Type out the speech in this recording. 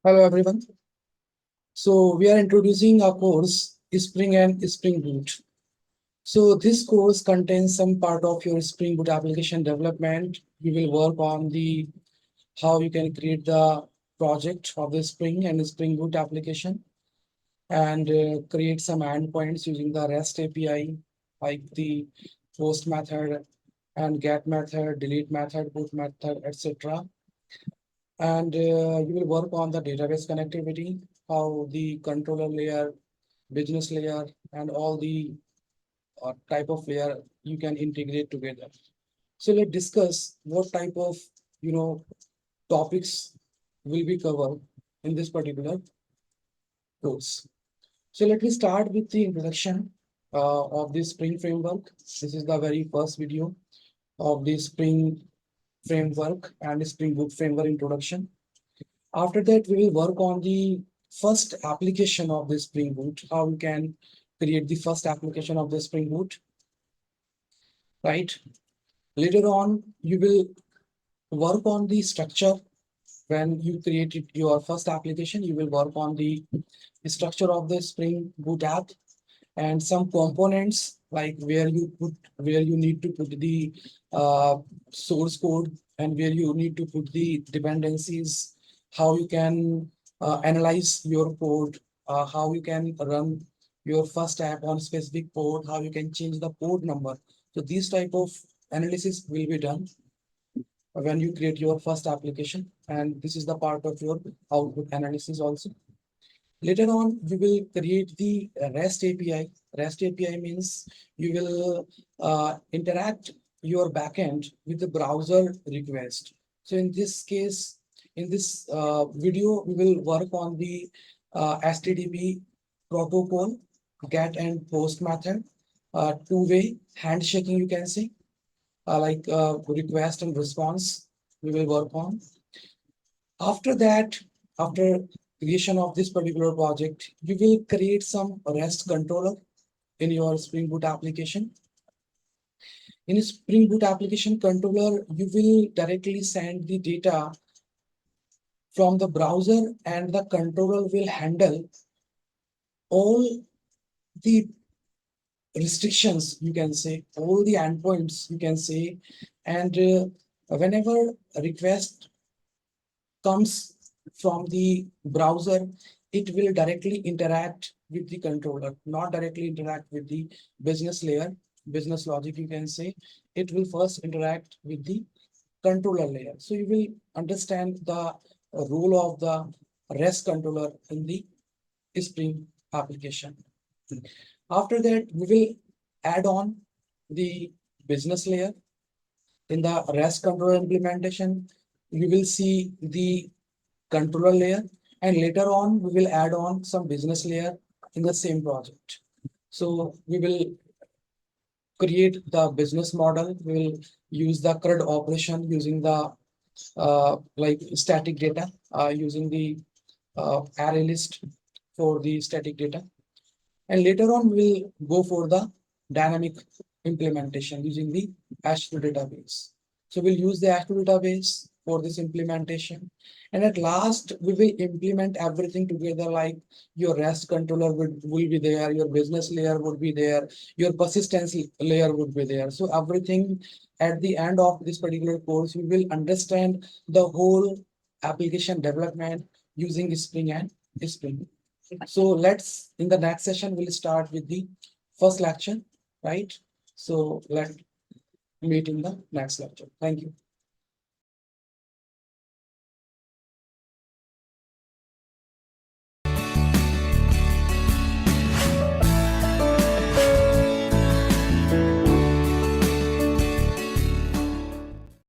Hello everyone. So we are introducing our course Spring and Spring Boot. So this course contains some part of your Spring Boot application development. We will work on the how you can create the project of the Spring and Spring Boot application and create some endpoints using the REST API like the post method and get method, delete method, boot method, etc. And you will work on the database connectivity, how the controller layer, business layer, and all the type of layer you can integrate together. So let's discuss what type of you know topics will be covered in this particular course. So let me start with the introduction of the Spring framework. This is the very first video of the Spring framework and Spring Boot framework introduction. After that, we will work on the first application of the Spring Boot, how we can create the first application of the Spring Boot, right? Later on, you will work on the structure. When you created your first application, you will work on the structure of the Spring Boot app and some components like where you need to put the source code and where you need to put the dependencies, how you can analyze your code, how you can run your first app on specific port, how you can change the port number. So these type of analysis will be done when you create your first application, and this is the part of your output analysis also. Later on, we will create the REST API. REST API means you will interact your backend with the browser request. So in this case, in this video, we will work on the HTTP protocol, get and post method, two-way handshaking, you can say, like request and response, we will work on. After that, after creation of this particular project, you will create some REST controller in your Spring Boot application. In a Spring Boot application controller, you will directly send the data from the browser, and the controller will handle all the restrictions, you can say, all the endpoints, you can say, and whenever a request comes from the browser, it will directly interact with the controller, not directly interact with the business layer, business logic, you can say. It will first interact with the controller layer. So you will understand the role of the REST controller in the Spring application. After that, we will add on the business layer. In the REST controller implementation, you will see the controller layer, and later on we will add on some business layer in the same project. So we will create the business model. We will use the CRUD operation using the like static data, using the array list for the static data. And later on, we'll go for the dynamic implementation using the aktu database. So we'll use the aktu database for this implementation. And at last, we will implement everything together, like your REST controller will be there, your business layer would be there, your persistence layer would be there. So everything at the end of this particular course, we will understand the whole application development using Spring and Spring. So let's, in the next session, we'll start with the first lecture, right? So let's meet in the next lecture. Thank you.